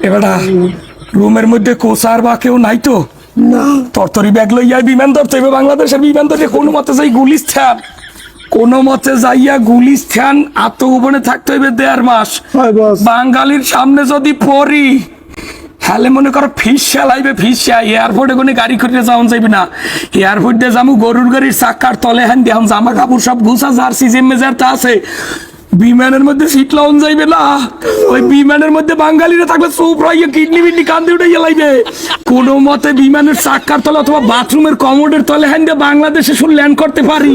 এবারে রুমের মধ্যে কোসার বা কেউ নাই তো? না তরতরি ব্যাগ লইয়া বিমান ধরতে হবে, বাংলাদেশের বিমান ধরে কোনো মতে যাই গুলিস্তান, কোনো মতে যাইয়া গুলিস্তান আত্মগোপনে থাকতে হইবে 1.5 মাস। হয় বস। বাঙালির সামনে যদি পড়ি হ্যালে মনে করো ফিস চালাইবে, ফিস এয়ারপোর্টে কোনো গাড়ি করে যাওয়া যাইবে না। এয়ারপোর্ট দিয়ে যাবো গরুর গাড়ির চাক্কার তলে হ্যান দিয়ে জামা কাপড় সব গুছা জার্সি জিম্মেজার তা আছে, বিমানের মধ্যে সিট লাউন যাইবে না। ওই বিমানের মধ্যে বাঙালিরা থাকলে চুপ রাইয়া কিডনি মিডনি কান্দে উঠে লাইবে। কোনো মতে বিমানের চাক্কার তলে অথবা বাথরুমের কমোডের তলে হ্যান দিয়ে বাংলাদেশে শুধু ল্যান্ড করতে পারি।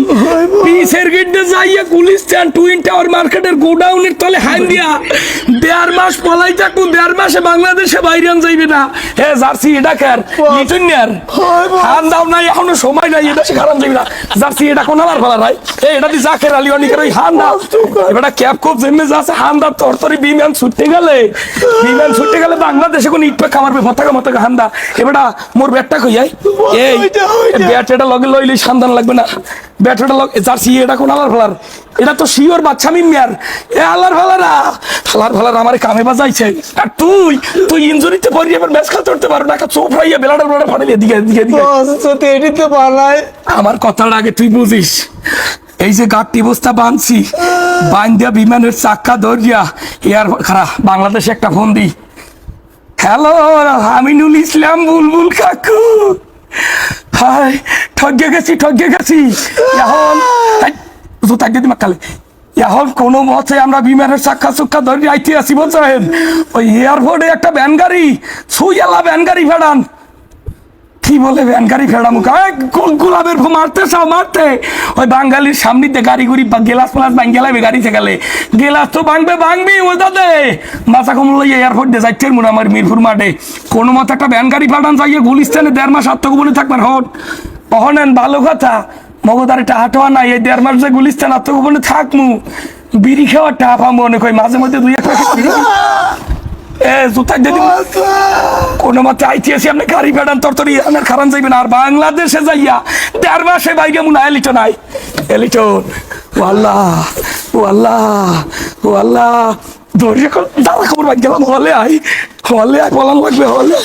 পিসের গেটে যাইয়া গুলিস্তান টুইন টাওয়ার মার্কেটের গোডাউনের তলে হ্যান দিয়া 1.5 মাস পলাই থাকবো, 1.5 মাসে বাংলাদেশে বাইরে যাইবে না। হে জার্সি এটা কার লিটুনিয়ার হান দাও নাই, এখনো সময় নাই, এটা সে খারাপ যাইবে না। জার্সি এটা কোন আলার ফেলা নাই, এটা দি জাকের আলী অনিকের ওই হান দাও এবার ক্যাব খুব জেমে যাচ্ছে। হান দাও তরতরি বিমান ছুটতে গেলে, বিমান ছুটতে গেলে বাংলাদেশে কোন ইট পেক খামারবে ফটাকা মতো হান দা। এবারটা মোর ব্যাটটা কইয়াই এই ব্যাট এটা লগে লইলে সান্দান লাগবে না। ব্যাটটা লগ জার্সি এটা কোন আলার ফেলার, এটা তো শিওর বাচ্চা মিমিয়ার। এ আলার ফেলারা আলার ফেলার আমার কামে বাজাইছে। আর তুই তুই ইনজুরিতে পড়ি এবার ম্যাচ খেলতে উঠতে পারো না, চোপ রাইয়া বেলাটা বেলাটা ফাটাইলে দিকে দিকে দিকে এডিতে বানায়। আমার কথার আগে তুই বুঝিস, এই যে গাঁটটি বস্তা বাঁধছি, বান্ধা বিমানের চাক্কা ধরিয়া এয়ার খারা বাংলাদেশে একটা ফোন দি। হ্যালো আমিনুল ইসলাম বুলবুল কাকু, হাই ঠগে গেছি ঠগে গেছি। এখন জুতা দিয়ে দিমা কালে এখন কোনো মতে আমরা বিমানের চাক্কা চুক্কা ধরে আইতে আসি বলছেন। ওই এয়ারপোর্টে একটা ভ্যান গাড়ি সুইয়ালা ভ্যান গাড়ি ফেরান, কি বলে ভ্যান গাড়ি ফেরাম গোলাপের মারতে চাও মারতে। ওই বাঙালির সামনে দিয়ে গাড়ি গুড়ি গেলাস ফেলাস ভাঙ গেলাবে গাড়ি থেকে গেলাস তো ভাঙবি ও দাদে মাথা কম লইয়া এয়ারপোর্ট দিয়ে যাইতে মনে আমার মিরপুর মাঠে কোনো মতো একটা ভ্যান গাড়ি ফাটান যাইয়ে গুলিস্তানে 1.5 মাস আত্মগোপনে থাকবেন। হনেন ভালো কথা, মগদার এটা হাঁটোয়া নাই, এই 1.5 মাস যে গুলিস্তান আত্মগোপনে থাকমু বিড়ি খাওয়ার টা পাবো অনেক, ওই মাঝে মধ্যে 2-1 জুতা যদি কোনো মতে আইটিএসি আপনি গাড়ি ফেরান তরতরি আমার খারান যাইবেন। আর বাংলাদেশে যাইয়া 1.5 মাসে বাইরে মনে এলিটো নাই, এলিটো ও আল্লাহ ও আল্লাহ ও আল্লাহ ধরে দাদা খবর বাদ গেলাম। হলে আই বলান লাগবে, হলে